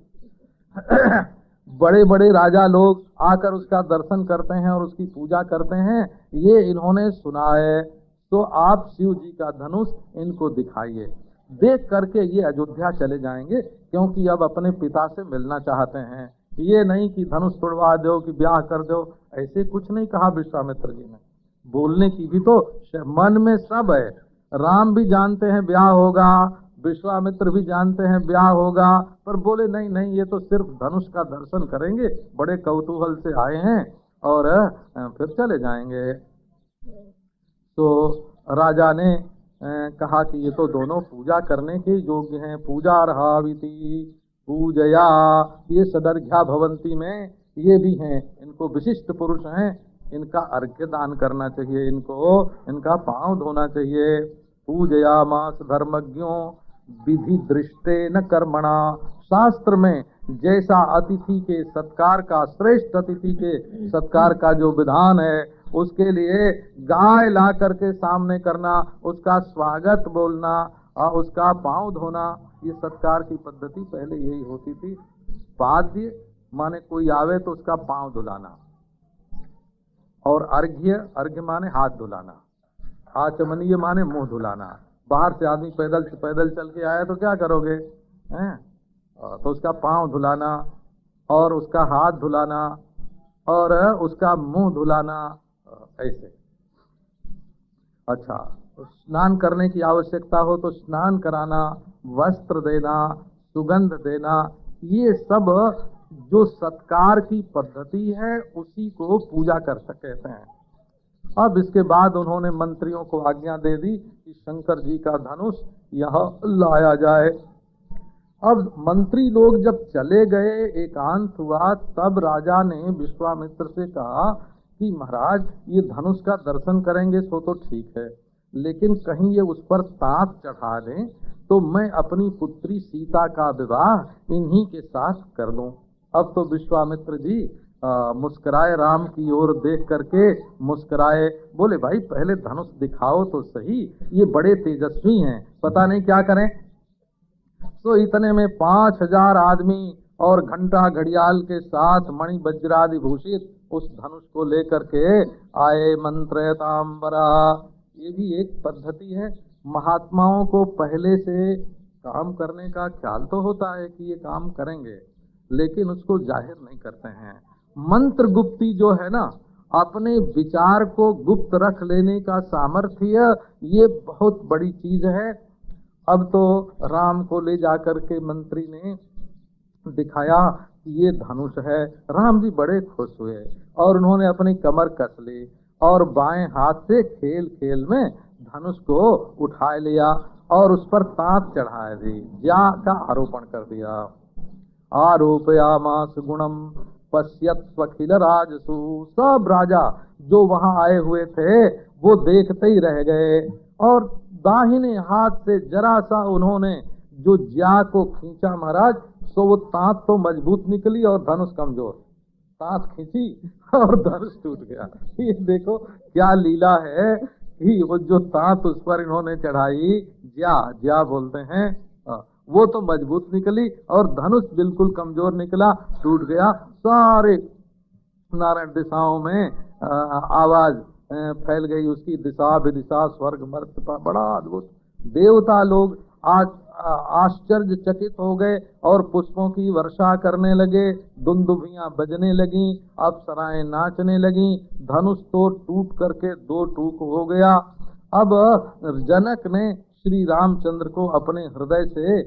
[SPEAKER 1] बड़े बड़े राजा लोग आकर उसका दर्शन करते हैं और उसकी पूजा करते हैं, ये इन्होंने सुना है। तो आप शिव जी का धनुष इनको दिखाइए। देख करके ये अयोध्या चले जाएंगे, क्योंकि अब अपने पिता से मिलना चाहते हैं। ये नहीं कि धनुष तोड़वा दो कि ब्याह कर दो, ऐसे कुछ नहीं कहा विश्वामित्र जी ने। बोलने की भी तो मन में सब है। राम भी जानते हैं ब्याह होगा, विश्वामित्र भी जानते हैं ब्याह होगा, पर बोले नहीं नहीं ये तो सिर्फ धनुष का दर्शन करेंगे, बड़े कौतूहल से आए हैं और फिर चले जाएंगे। तो राजा ने कहा कि ये तो दोनों पूजा करने के योग्य हैं। पूजा रहाविति पूजया, ये सदर्घ्या भवंती में ये भी हैं, इनको विशिष्ट पुरुष हैं, इनका अर्घ्य दान करना चाहिए, इनका पांव धोना चाहिए। पूजया मास धर्मज्ञों विधि दृष्टे न कर्मणा, शास्त्र में जैसा अतिथि के सत्कार का, श्रेष्ठ अतिथि के सत्कार का जो विधान है, उसके लिए गाय ला करके सामने करना, उसका स्वागत बोलना और उसका पांव धोना, ये सत्कार की पद्धति पहले यही होती थी। पाद्य माने कोई आवे तो उसका पांव धुलाना, और अर्घ्य माने हाथ धुलाना, आचमनीय माने मुंह धुलाना। बाहर से आदमी पैदल चल के आया तो क्या करोगे हैं? तो उसका पांव धुलाना और उसका हाथ धुलाना और उसका मुंह धुलाना, ऐसे। अच्छा, स्नान करने की आवश्यकता हो तो स्नान कराना, वस्त्र देना, सुगंध देना, ये सब जो सत्कार की पद्धति है उसी को पूजा कर कहते हैं। अब इसके बाद उन्होंने मंत्रियों को आज्ञा दे दी कि शंकर जी का धनुष यह लाया जाए। अब मंत्री लोग जब चले गए, एकांत हुआ, तब राजा ने विश्वामित्र से कहा कि महाराज ये धनुष का दर्शन करेंगे तो ठीक है, लेकिन कहीं ये उस पर ताप चढ़ा दें तो मैं अपनी पुत्री सीता का विवाह इन्हीं के साथ कर दूं। अब तो विश्वामित्र जी मुस्कुराए, राम की ओर देख करके मुस्कुराए, बोले भाई पहले धनुष दिखाओ तो सही, ये बड़े तेजस्वी हैं, पता नहीं क्या करें। तो इतने में 5000 आदमी और घंटा घड़ियाल के साथ मणि वज्रादि भूषित उस धनुष को लेकर के आए। मंत्रयतांबरा, ये भी एक पद्धति है। महात्माओं को पहले से काम करने का ख्याल तो होता है कि ये काम करेंगे, लेकिन उसको जाहिर नहीं करते हैं। मंत्र गुप्ती जो है ना, अपने विचार को गुप्त रख लेने का सामर्थ्य, ये बहुत बड़ी चीज है। अब तो राम को ले जाकर के मंत्री ने दिखाया कि ये धनुष है। राम जी बड़े खुश हुए और उन्होंने अपनी कमर कस ली और बाएं हाथ से खेल खेल में धनुष को उठा लिया और उस पर ताप चढ़ा दी, ज्या का आरोपण कर दिया। आरोपयामास गुणम पश्यत्स्वखिल राजसु, सब राजा जो वहां आए हुए थे वो देखते ही रह गए और दाहिने हाथ से जरा सा उन्होंने जो ज्या को खींचा महाराज, तो वो तांत तो मजबूत निकली और धनुष कमजोर। तांत खींची और धनुष टूट गया। ये देखो क्या लीला है कि वो जो तांत उस पर इन्होंने चढ़ाई, ज्या बोलते हैं, वो तो मजबूत निकली और धनुष बिल्कुल कमजोर निकला, टूट गया। सारे नारायण दिशाओं में आवाज फैल गई, उसकी दिशा विदिशा स्वर्ग मर्त्य, बड़ा अद्भुत। देवता लोग आज आश्चर्यचकित हो गए और पुष्पों की वर्षा करने लगे, दुंदुभियां बजने लगी, अप्सराएं नाचने लगी। धनुष तो टूट करके 2 टूक हो गया। अब जनक ने श्री रामचंद्र को अपने हृदय से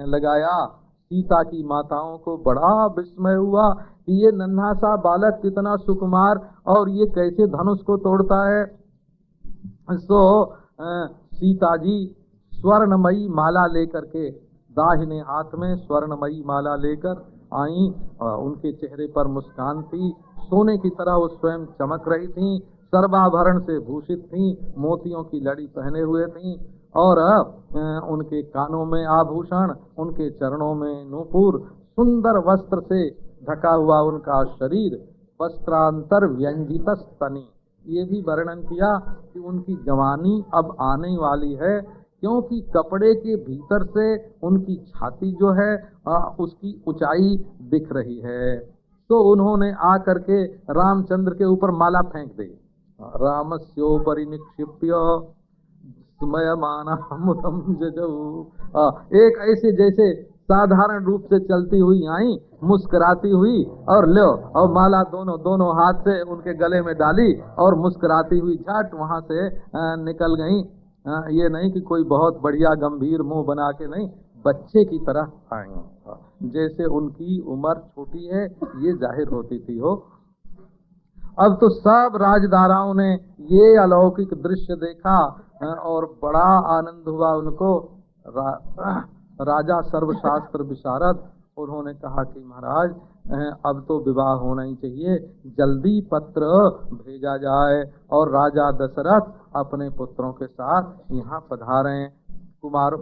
[SPEAKER 1] लगाया। सीता की माताओं को बड़ा विस्मय हुआ कि ये नन्हा सा बालक कितना सुकुमार और ये कैसे धनुष को तोड़ता है। सो सीता जी स्वर्णमयी माला लेकर के, दाहिने हाथ में स्वर्णमयी माला लेकर आई। उनके चेहरे पर मुस्कान थी, सोने की तरह वो स्वयं चमक रही थी, सर्वाभरण से भूषित थी, मोतियों की लड़ी पहने हुए थी और उनके कानों में आभूषण, उनके चरणों में नूपुर, सुंदर वस्त्र से ढका हुआ उनका शरीर, वस्त्रांतर व्यंजित स्तनी। ये भी वर्णन किया कि उनकी जवानी अब आने वाली है, क्योंकि कपड़े के भीतर से उनकी छाती जो है उसकी ऊंचाई दिख रही है। तो उन्होंने आकर के रामचंद्र के ऊपर माला फेंक दी। रामस्योपरि निक्षिप्य स्मयमानमुदं जजऊ। एक ऐसे जैसे साधारण रूप से चलती हुई आई, मुस्कुराती हुई और लो, और माला दोनों हाथ से उनके गले में डाली और मुस्कुराती हुई झट वहां से निकल गई। ये नहीं कि कोई बहुत बढ़िया गंभीर मुंह बना के, नहीं, बच्चे की तरह आई, जैसे उनकी उम्र छोटी है ये जाहिर होती थी हो। अब तो सब राजदाराओं ने ये अलौकिक दृश्य देखा और बड़ा आनंद हुआ उनको। राजा सर्वशास्त्र विशारद, उन्होंने कहा कि महाराज अब तो विवाह होना ही चाहिए, जल्दी पत्र भेजा जाए और राजा दशरथ अपने पुत्रों के साथ यहाँ पधारें, कुमार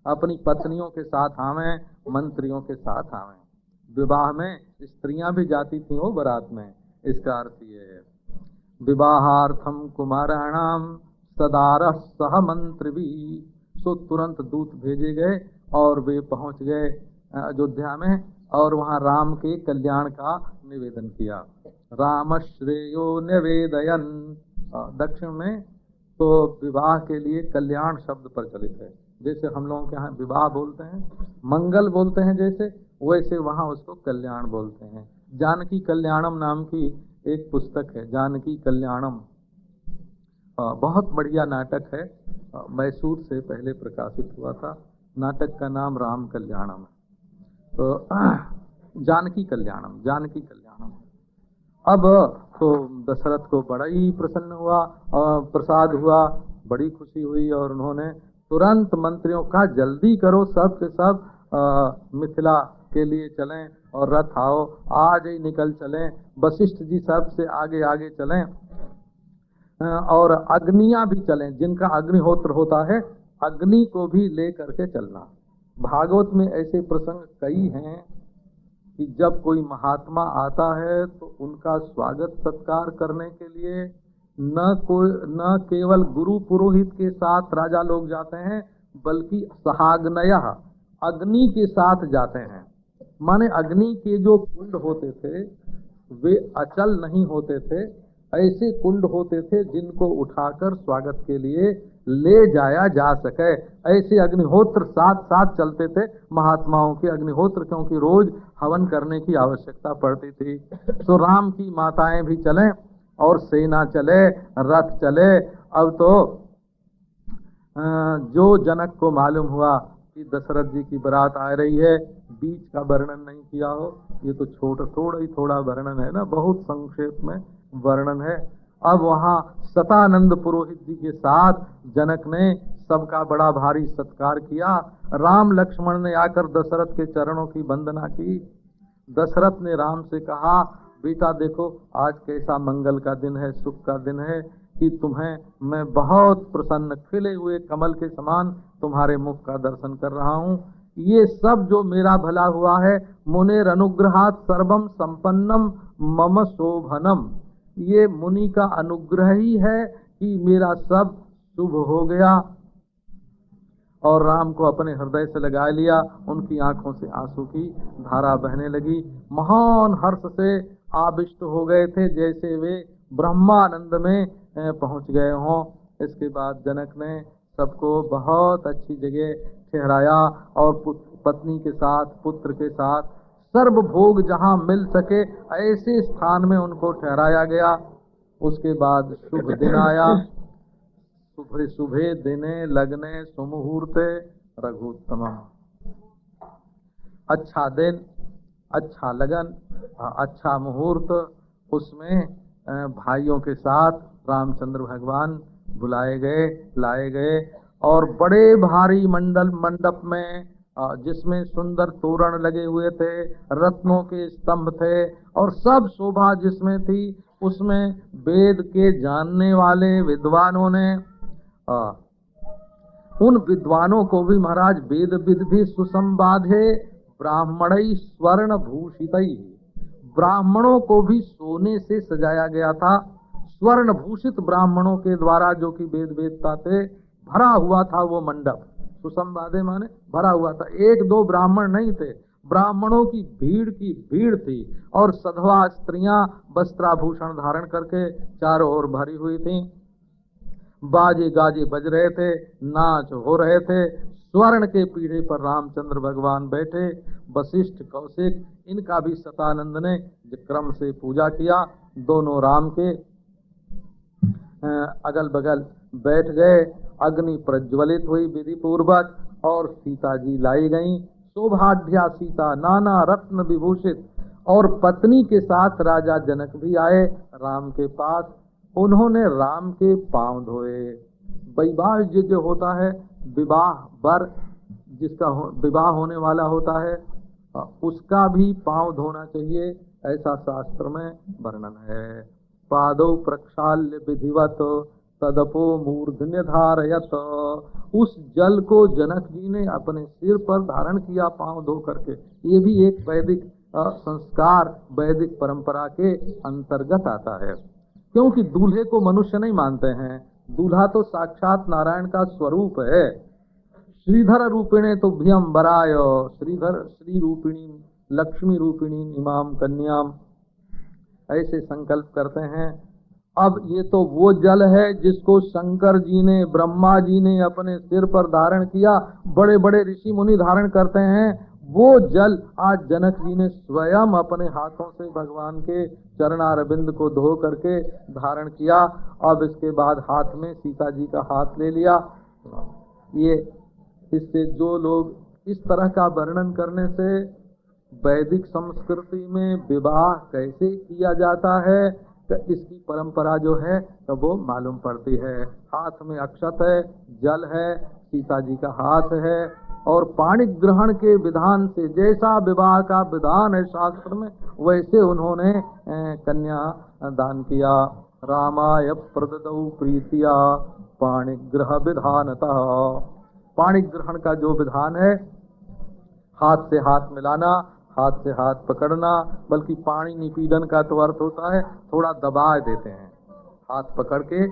[SPEAKER 1] अपनी पत्नियों के साथ आवें, मंत्रियों के साथ आवें। विवाह में स्त्रियां भी जाती थी वो बारात में, इसका अर्थ ये है। विवाहार्थम कुमाराणाम सदारह सह मंत्री भी। सो तुरंत दूत भेजे गए और वे पहुंच गए अयोध्या में और वहां राम के कल्याण का निवेदन किया। राम श्रेयो निवेदयन। दक्षिण में तो विवाह के लिए कल्याण शब्द प्रचलित है। जैसे हम लोगों के यहाँ विवाह बोलते हैं, मंगल बोलते हैं, जैसे वैसे वहां उसको कल्याण बोलते हैं। जानकी कल्याणम नाम की एक पुस्तक है, जानकी कल्याणम, बहुत बढ़िया नाटक है, मैसूर से पहले प्रकाशित हुआ था। नाटक का नाम राम कल्याणम है। तो जानकी कल्याणम, जानकी कल्याणम। अब तो दशरथ को बड़ा ही प्रसन्न हुआ और प्रसाद हुआ, बड़ी खुशी हुई और उन्होंने तुरंत मंत्रियों का जल्दी करो सब के सब मिथिला के लिए चलें और रथ आओ, आज ही निकल चलें। वशिष्ठ जी सबसे आगे आगे चलें और अग्नियां भी चलें, जिनका अग्निहोत्र होता है अग्नि को भी ले करके चलना। भागवत में ऐसे प्रसंग कई हैं कि जब कोई महात्मा आता है तो उनका स्वागत सत्कार करने के लिए न केवल गुरु पुरोहित के साथ राजा लोग जाते हैं, बल्कि सहाग्नयः अग्नि के साथ जाते हैं। माने अग्नि के जो कुंड होते थे वे अचल नहीं होते थे, ऐसे कुंड होते थे जिनको उठाकर स्वागत के लिए ले जाया जा सके। ऐसे अग्निहोत्र साथ साथ चलते थे महात्माओं के अग्निहोत्र, क्योंकि रोज हवन करने की आवश्यकता पड़ती थी। तो राम की माताएं भी चलें और सेना चले, रथ चले। अब तो जो जनक को मालूम हुआ कि दशरथ जी की बारात आ रही है, बीच का वर्णन नहीं किया हो, ये तो थोड़ा वर्णन है ना, बहुत संक्षेप में वर्णन है। अब वहाँ सतानंद पुरोहित जी के साथ जनक ने सबका बड़ा भारी सत्कार किया। राम लक्ष्मण ने आकर दशरथ के चरणों की वंदना की। दशरथ ने राम से कहा, बेटा देखो आज कैसा मंगल का दिन है, सुख का दिन है कि तुम्हें मैं बहुत प्रसन्न, खिले हुए कमल के समान तुम्हारे मुख का दर्शन कर रहा हूँ। ये सब जो मेरा भला हुआ है, मुनेर अनुग्रहात् सर्वम संपन्नम मम शोभनम, ये मुनि का अनुग्रह ही है कि मेरा सब शुभ हो गया। और राम को अपने हृदय से लगा लिया, उनकी आंखों से आंसू की धारा बहने लगी। महान हर्ष से आविष्ट हो गए थे, जैसे वे ब्रह्मानंद में पहुंच गए हों। इसके बाद जनक ने सबको बहुत अच्छी जगह ठहराया और पत्नी के साथ, पुत्र के साथ, सर्व भोग जहां मिल सके ऐसे स्थान में उनको ठहराया गया। उसके बाद शुभ दिन आया। सुबह सुबह दिने लगने सुमुहूर्ते रघुत्तम, अच्छा दिन, अच्छा लगन, अच्छा मुहूर्त, उसमें भाइयों के साथ रामचंद्र भगवान बुलाए गए, लाए गए और बड़े भारी मंडप में, जिसमें सुंदर तोरण लगे हुए थे, रत्नों के स्तंभ थे और सब शोभा जिसमें थी उसमें वेद के जानने वाले विद्वानों ने, उन विद्वानों को भी महाराज वेद विद भी सुसंबाधे ब्राह्मणै स्वर्ण भूषितै, ब्राह्मणों को भी सोने से सजाया गया था। स्वर्ण भूषित ब्राह्मणों के द्वारा, जो कि वेद वेदता थे, भरा हुआ था वो मंडप। सुसंवादे माने भरा हुआ था, एक दो ब्राह्मण नहीं थे, ब्राह्मणों की भीड़ थी और सधवा स्त्रियां वस्त्राभूषण धारण करके चारों ओर भरी हुई थीं। बाजे गाजे बज रहे थे, नाच हो रहे थे। स्वर्ण के पीढ़े पर रामचंद्र भगवान बैठे। वशिष्ठ, कौशिक, इनका भी सतानंद ने क्रम से पूजा किया। दोनों राम के अगल बगल बैठ गए। अग्नि प्रज्वलित हुई विधि पूर्वक और सीता जी लाई गईं। शोभाढ्या सीता नाना रत्न विभूषित, और पत्नी के साथ राजा जनक भी आए राम के पास। उन्होंने राम के पांव धोए। वैवाह जो होता है, विवाह वर जिसका विवाह होने वाला होता है, उसका भी पांव धोना चाहिए, ऐसा शास्त्र में वर्णन है। पादौ प्रक्षाल्य विधिवत तदपो मूर्धन्य धारयत, उस जल को जनक जी ने अपने सिर पर धारण किया पांव धो करके। ये भी एक वैदिक संस्कार, वैदिक परंपरा के अंतर्गत आता है, क्योंकि दूल्हे को मनुष्य नहीं मानते हैं, दूल्हा तो साक्षात नारायण का स्वरूप है। श्रीधर रूपिणे तो भ्यम वराय, श्रीधर श्री रूपिणी लक्ष्मी रूपिणी इमाम कन्याम, ऐसे संकल्प करते हैं। अब ये तो वो जल है जिसको शंकर जी ने, ब्रह्मा जी ने अपने सिर पर धारण किया, बड़े बड़े ऋषि मुनि धारण करते हैं। वो जल आज जनक जी ने स्वयं अपने हाथों से भगवान के चरणारविंद को धो करके धारण किया। अब इसके बाद हाथ में सीता जी का हाथ ले लिया। ये इससे जो लोग इस तरह का वर्णन करने से वैदिक संस्कृति में विवाह कैसे किया जाता है, इसकी परंपरा जो है तो वो मालूम पड़ती है। हाथ में अक्षत है, जल है, सीता जी का हाथ है और पाणी ग्रहण के विधान से जैसा विवाह का विधान है शास्त्र में, वैसे उन्होंने कन्या दान किया। रामाय प्रददौ प्रीतिया पाणिग्रह विधानतः। पाणी ग्रहण का जो विधान है, हाथ से हाथ मिलाना, हाथ से हाथ पकड़ना, बल्कि पाणी निपीडन का तो अर्थ होता है थोड़ा दबा देते हैं, हाथ पकड़ के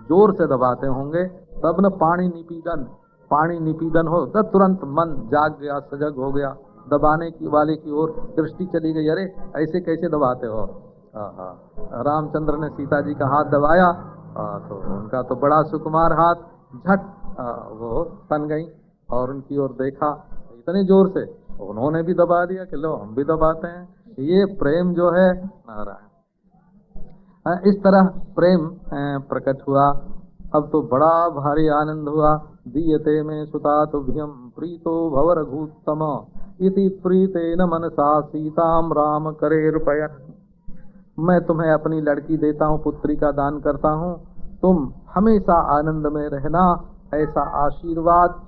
[SPEAKER 1] जोर से दबाते होंगे तब न पाणी निपीडन। पाणी निपीडन हो तो तुरंत मन जाग गया, सजग हो गया, दबाने की वाले की ओर दृष्टि चली गई, अरे ऐसे कैसे दबाते हो। रामचंद्र ने सीता जी का हाथ दबाया तो उनका तो बड़ा सुकुमार हाथ, झट वो तन गई और उनकी ओर देखा इतने जोर से, उन्होंने भी दबा दिया कि लो हम भी दबाते हैं। ये प्रेम जो है नारायण, इस तरह प्रेम प्रकट हुआ। अब तो बड़ा भारी आनंद हुआ। दीयते में सुता तुभ्यम प्रीतो भव रघुत्तम इति प्रीतेन मनसा सीताम राम करे रूपयन। मैं तुम्हें अपनी लड़की देता हूँ, पुत्री का दान करता हूँ, तुम हमेशा आनंद में रहना, ऐसा आशीर्वाद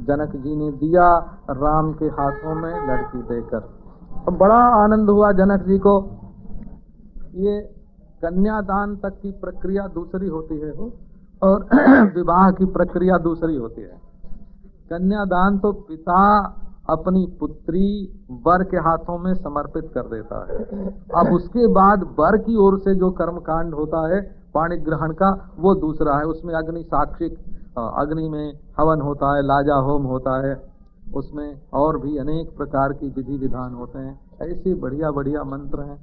[SPEAKER 1] जनक जी ने दिया राम के हाथों में लड़की देकर। अब बड़ा आनंद हुआ जनक जी को। ये कन्यादान तक की प्रक्रिया दूसरी होती है और विवाह की प्रक्रिया दूसरी होती है। कन्यादान तो पिता अपनी पुत्री वर के हाथों में समर्पित कर देता है। अब उसके बाद वर की ओर से जो कर्मकांड होता है पाणी ग्रहण का, वो दूसरा है। उसमें अग्नि साक्षिक, अग्नि में हवन होता है, लाजा होम होता है, उसमें और भी अनेक प्रकार की विधि विधान होते हैं। ऐसे बढ़िया बढ़िया मंत्र हैं,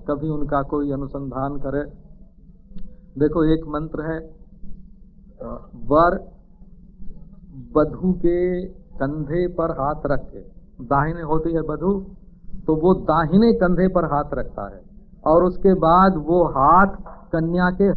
[SPEAKER 1] कभी उनका कोई अनुसंधान करे। देखो एक मंत्र है, वर वधू के कंधे पर हाथ रख के, दाहिने होती है वधू तो वो दाहिने कंधे पर हाथ रखता है और उसके बाद वो हाथ कन्या के